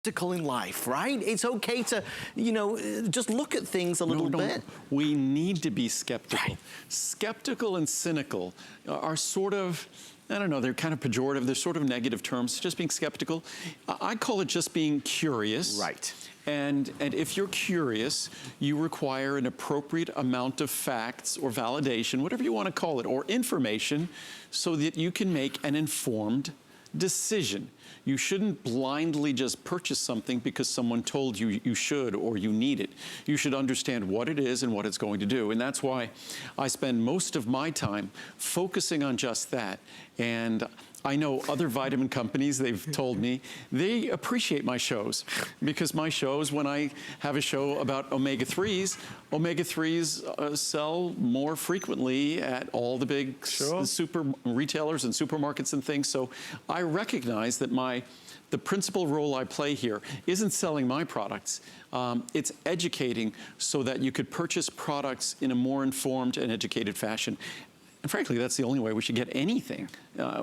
in life, right? It's okay to, you know, just look at things a little bit. We need to be skeptical. Right. Skeptical and cynical are sort of, I don't know, they're kind of pejorative. They're sort of negative terms, just being skeptical. I call it just being curious. Right. And if you're curious, you require an appropriate amount of facts or validation, whatever you want to call it, or information, so that you can make an informed decision. You shouldn't blindly just purchase something because someone told you you should or you need it. You should understand what it is and what it's going to do. And that's why I spend most of my time focusing on just that. And I know other vitamin companies, they've told me, they appreciate my shows, because my shows, when I have a show about omega-3s, omega-3s sell more frequently at all the big super retailers and supermarkets and things. So I recognize that the principal role I play here isn't selling my products. It's educating so that you could purchase products in a more informed and educated fashion. And frankly, that's the only way we should get anything.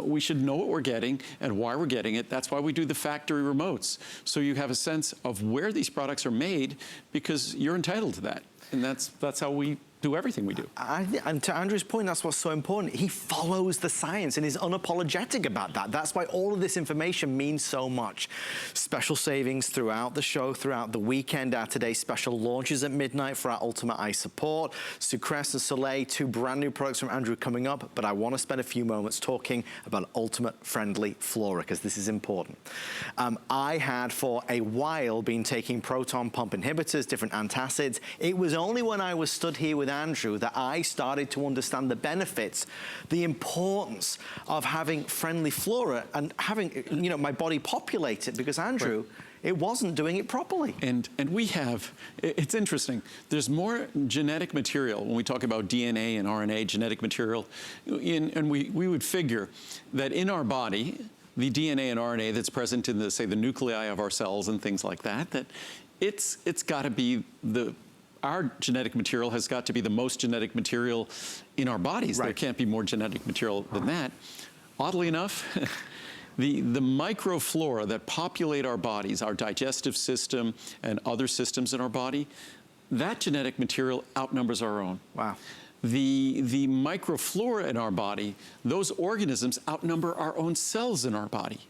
We should know what we're getting and why we're getting it. That's why we do the factory remotes. So you have a sense of where these products are made, because you're entitled to that. And that's how we do everything we do. And to Andrew's point, that's what's so important. He follows the science and is unapologetic about that. That's why all of this information means so much. Special savings throughout the show, throughout the weekend. Our today's special launches at midnight for our Ultimate Eye Support. Sucress and Soleil, 2 brand new products from Andrew coming up. But I want to spend a few moments talking about Ultimate Friendly Flora, because this is important. I had for a while been taking proton pump inhibitors, different antacids. It was only when I was stood here with Andrew that I started to understand the benefits, the importance of having friendly flora and having, you know, my body populate it, because Andrew, it wasn't doing it properly. And we have, it's interesting, there's more genetic material when we talk about DNA and RNA, genetic material, and we would figure that in our body, the DNA and RNA that's present in the, say, the nuclei of our cells and things like that, that it's got to be our genetic material has got to be the most genetic material in our bodies. Right. There can't be more genetic material than that. Oddly enough, the microflora that populate our bodies, our digestive system and other systems in our body, that genetic material outnumbers our own. Wow. The microflora in our body, those organisms outnumber our own cells in our body.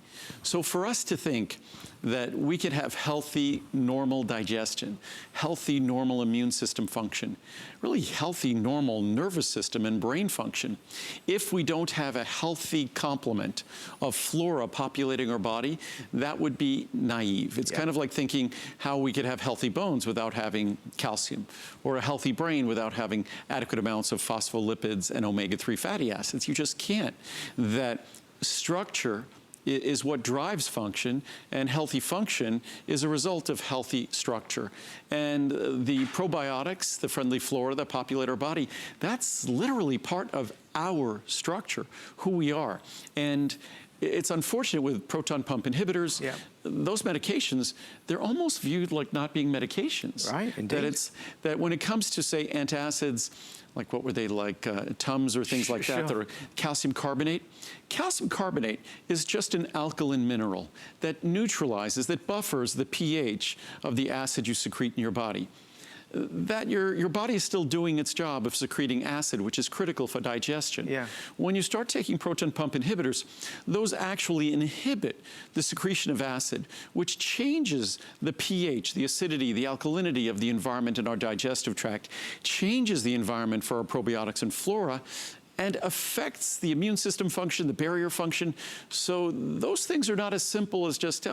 So for us to think that we could have healthy, normal digestion, healthy, normal immune system function, really healthy, normal nervous system and brain function, if we don't have a healthy complement of flora populating our body, that would be naive. It's kind of like thinking how we could have healthy bones without having calcium, or a healthy brain without having adequate amounts of phospholipids and omega-3 fatty acids. You just can't. That structure is what drives function, and healthy function is a result of healthy structure. And the probiotics, the friendly flora that populate our body, that's literally part of our structure, who we are. And it's unfortunate with proton pump inhibitors, those medications, they're almost viewed like not being medications. Right, indeed. That when it comes to, say, antacids, like what were they, like Tums or things like that, that are calcium carbonate. Calcium carbonate is just an alkaline mineral that neutralizes, that buffers the pH of the acid you secrete in your body. That your body is still doing its job of secreting acid, which is critical for digestion. When you start taking proton pump inhibitors, those actually inhibit the secretion of acid, which changes the pH, the acidity, the alkalinity of the environment in our digestive tract, changes the environment for our probiotics and flora, and affects the immune system function, the barrier function. So those things are not as simple as just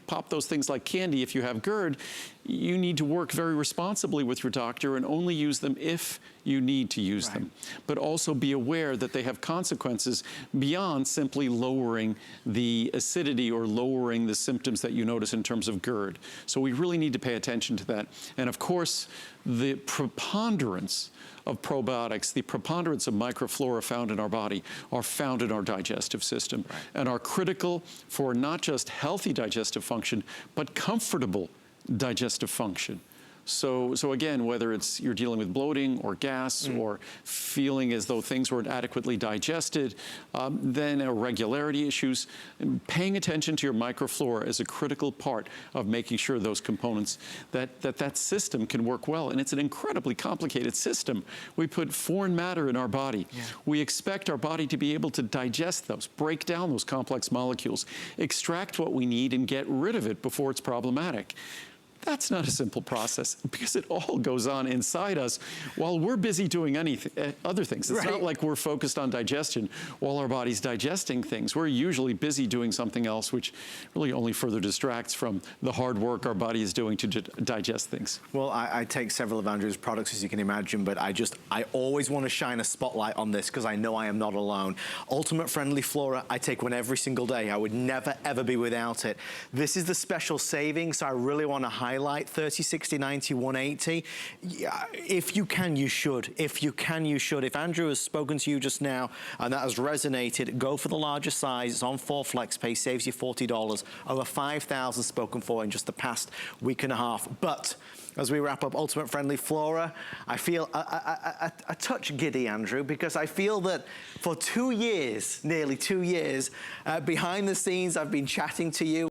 pop those things like candy if you have GERD. You need to work very responsibly with your doctor and only use them if you need to use them. But also be aware that they have consequences beyond simply lowering the acidity or lowering the symptoms that you notice in terms of GERD. So we really need to pay attention to that. And of course, the preponderance of probiotics, the preponderance of microflora found in our body are found in our digestive system and are critical for not just healthy digestive function, but comfortable digestive function. So again, whether it's you're dealing with bloating or gas or feeling as though things weren't adequately digested, then irregularity issues, paying attention to your microflora is a critical part of making sure those components, that system can work well. And it's an incredibly complicated system. We put foreign matter in our body. Yeah. We expect our body to be able to digest those, break down those complex molecules, extract what we need and get rid of it before it's problematic. That's not a simple process because it all goes on inside us while we're busy doing other things. It's not like we're focused on digestion while our body's digesting things. We're usually busy doing something else, which really only further distracts from the hard work our body is doing to digest things. Well, I take several of Andrew's products, as you can imagine, but I always want to shine a spotlight on this because I know I am not alone. Ultimate Friendly Flora, I take one every single day. I would never, ever be without it. This is the special savings, so I really want to highlight 30, 60, 90, 180. Yeah, if you can, you should. If you can, you should. If Andrew has spoken to you just now and that has resonated, go for the larger size. It's on 4 FlexPay, saves you $40. Over 5,000 spoken for in just the past week and a half. But as we wrap up Ultimate Friendly Flora, I feel a touch giddy, Andrew, because I feel that for 2 years, nearly 2 years, behind the scenes, I've been chatting to you.